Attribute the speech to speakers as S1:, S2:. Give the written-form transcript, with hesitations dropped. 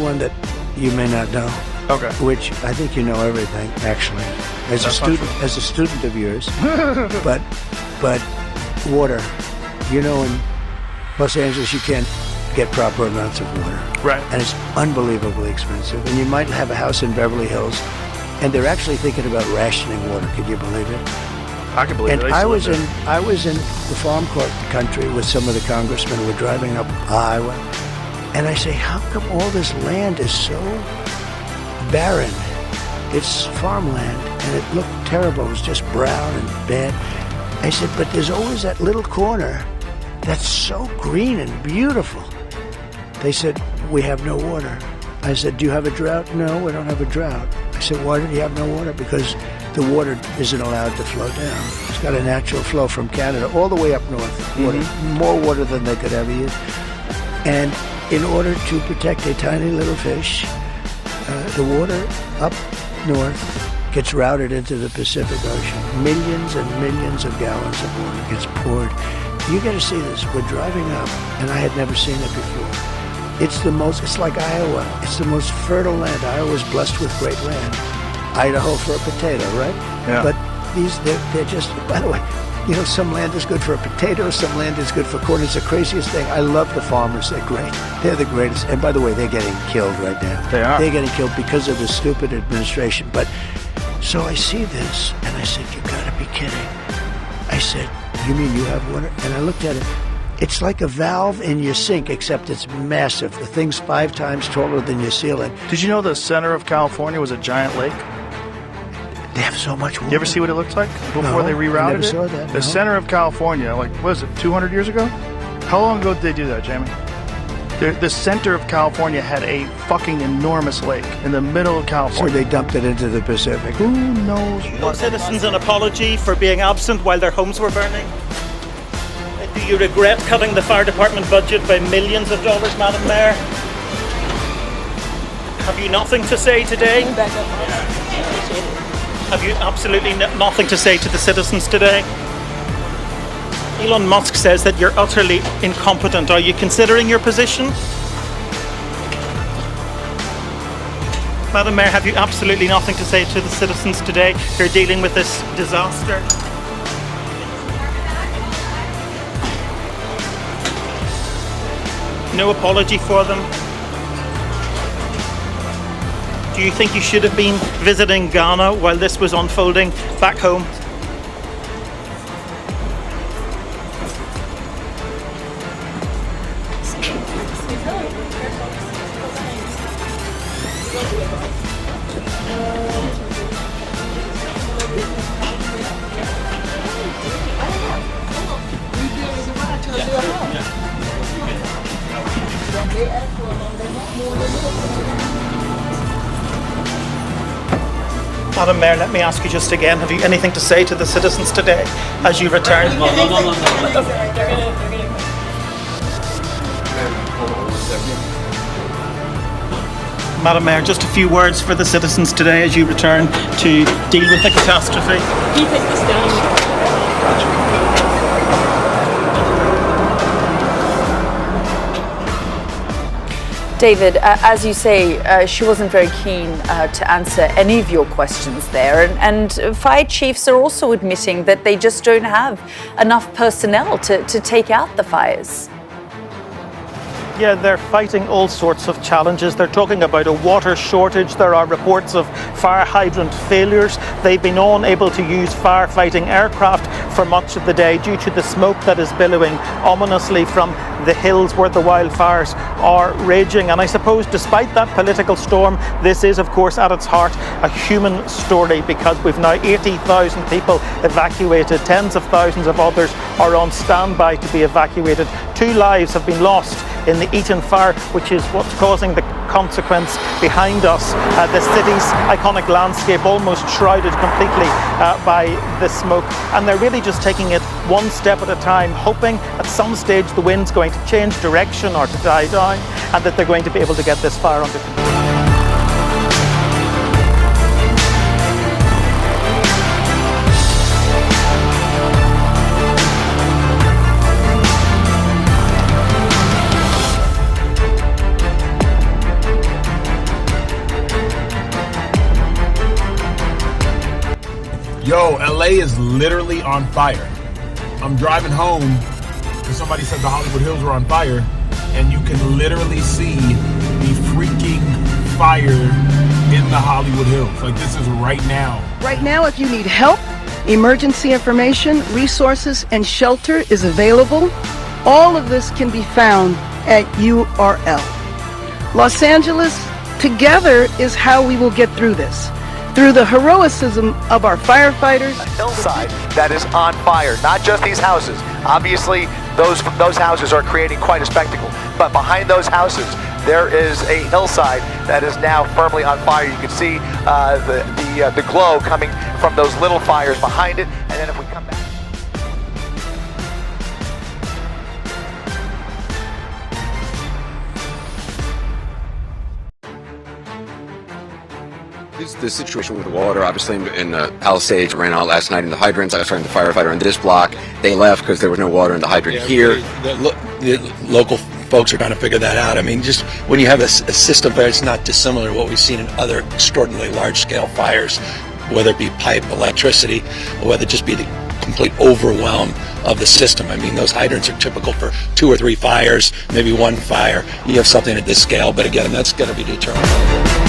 S1: one that you may not know.
S2: Okay.
S1: Which I think you know everything, actually, as a student of yours. but water, in Los Angeles you can't get proper amounts of water.
S2: Right.
S1: And it's unbelievably expensive. And you might have a house in Beverly Hills, and they're actually thinking about rationing water. Could you believe it?
S2: I can believe it.
S1: I was in the farm court country with some of the congressmen who were driving up Iowa, and I say, how come all this land is so barren? It's farmland, and it looked terrible. It was just brown and bad. I said, but there's always that little corner that's so green and beautiful. They said, we have no water. I said, do you have a drought? No, we don't have a drought. I said, why did you have no water? Because the water isn't allowed to flow down. It's got a natural flow from Canada all the way up north. Water, more water than they could ever use. And in order to protect a tiny little fish, the water up north gets routed into the Pacific Ocean. Millions and millions of gallons of water gets poured. You got to see this. We're driving up, and I had never seen it before. It's like Iowa. It's the most fertile land. Iowa's blessed with great land. Idaho for a potato, right?
S2: Yeah.
S1: But they're just, by the way, some land is good for a potato, some land is good for corn. It's the craziest thing. I love the farmers. They're great. They're the greatest. And by the way, they're getting killed right now.
S2: They are.
S1: They're getting killed because of the stupid administration. But so I see this, and I said, you got to be kidding. I said, you mean you have water? And I looked at it. It's like a valve in your sink, except it's massive. The thing's 5 times taller than your ceiling.
S2: Did you know the center of California was a giant lake?
S1: They have so much water.
S2: You ever see what it looked like before they rerouted
S1: I never
S2: it?
S1: saw that.
S2: The center of California, what was it, 200 years ago? How long ago did they do that, Jamie? The center of California had a fucking enormous lake in the middle of
S1: So
S2: California.
S1: they dumped it into the Pacific.
S2: Who knows
S3: Do you owe
S2: what?
S3: citizens an apology for being absent while their homes were burning? Do you regret cutting the fire department budget by millions of dollars, Madam Mayor? Have you nothing to say today? Have you absolutely nothing to say to the citizens today? Elon Musk says that you're utterly incompetent. Are you considering your position? Madam Mayor, have you absolutely nothing to say to the citizens today who are dealing with this disaster? No apology for them? Do you think you should have been visiting Ghana while this was unfolding back home? Madam Mayor, let me ask you just again, have you anything to say to the citizens today as you return? Madam Mayor, just a few words for the citizens today as you return to deal with the catastrophe.
S4: Can you take this down? David, as you say, she wasn't very keen to answer any of your questions there. And fire chiefs are also admitting that they just don't have enough personnel to take out the fires.
S3: Yeah, they're fighting all sorts of challenges. They're talking about a water shortage. There are reports of fire hydrant failures. They've been unable to use firefighting aircraft for much of the day due to the smoke that is billowing ominously from the hills where the wildfires are raging. And I suppose despite that political storm, this is of course at its heart a human story, because we've now 80,000 people evacuated. Tens of thousands of others are on standby to be evacuated. 2 lives have been lost in the Eaton fire, which is what's causing the consequence behind us. The city's iconic landscape almost shrouded completely by the smoke, and they're really just taking it one step at a time, hoping at some stage the wind's going to change direction or to die down, and that they're going to be able to get this fire under control.
S5: Yo, LA is literally on fire. I'm driving home and somebody said the Hollywood Hills were on fire, and you can literally see the freaking fire in the Hollywood Hills. Like, this is right now.
S6: Right now, if you need help, emergency information, resources, and shelter is available. All of this can be found at URL. Los Angeles, together is how we will get through this. Through the heroism of our firefighters.
S7: A hillside that is on fire, not just these houses. Obviously, those houses are creating quite a spectacle. But behind those houses, there is a hillside that is now firmly on fire. You can see the glow coming from those little fires behind it. And then if we come back.
S8: The situation with the water, obviously in Palisades, ran out last night in the hydrants. I was talking to the firefighter in this block. They left because there was no water in the hydrant here.
S9: The local folks are trying to figure that out. I mean, just when you have a system that's not dissimilar to what we've seen in other extraordinarily large-scale fires, whether it be pipe, electricity, or whether it just be the complete overwhelm of the system. I mean, those hydrants are typical for 2 or 3 fires, maybe 1 fire. You have something at this scale, but again, that's going to be determined.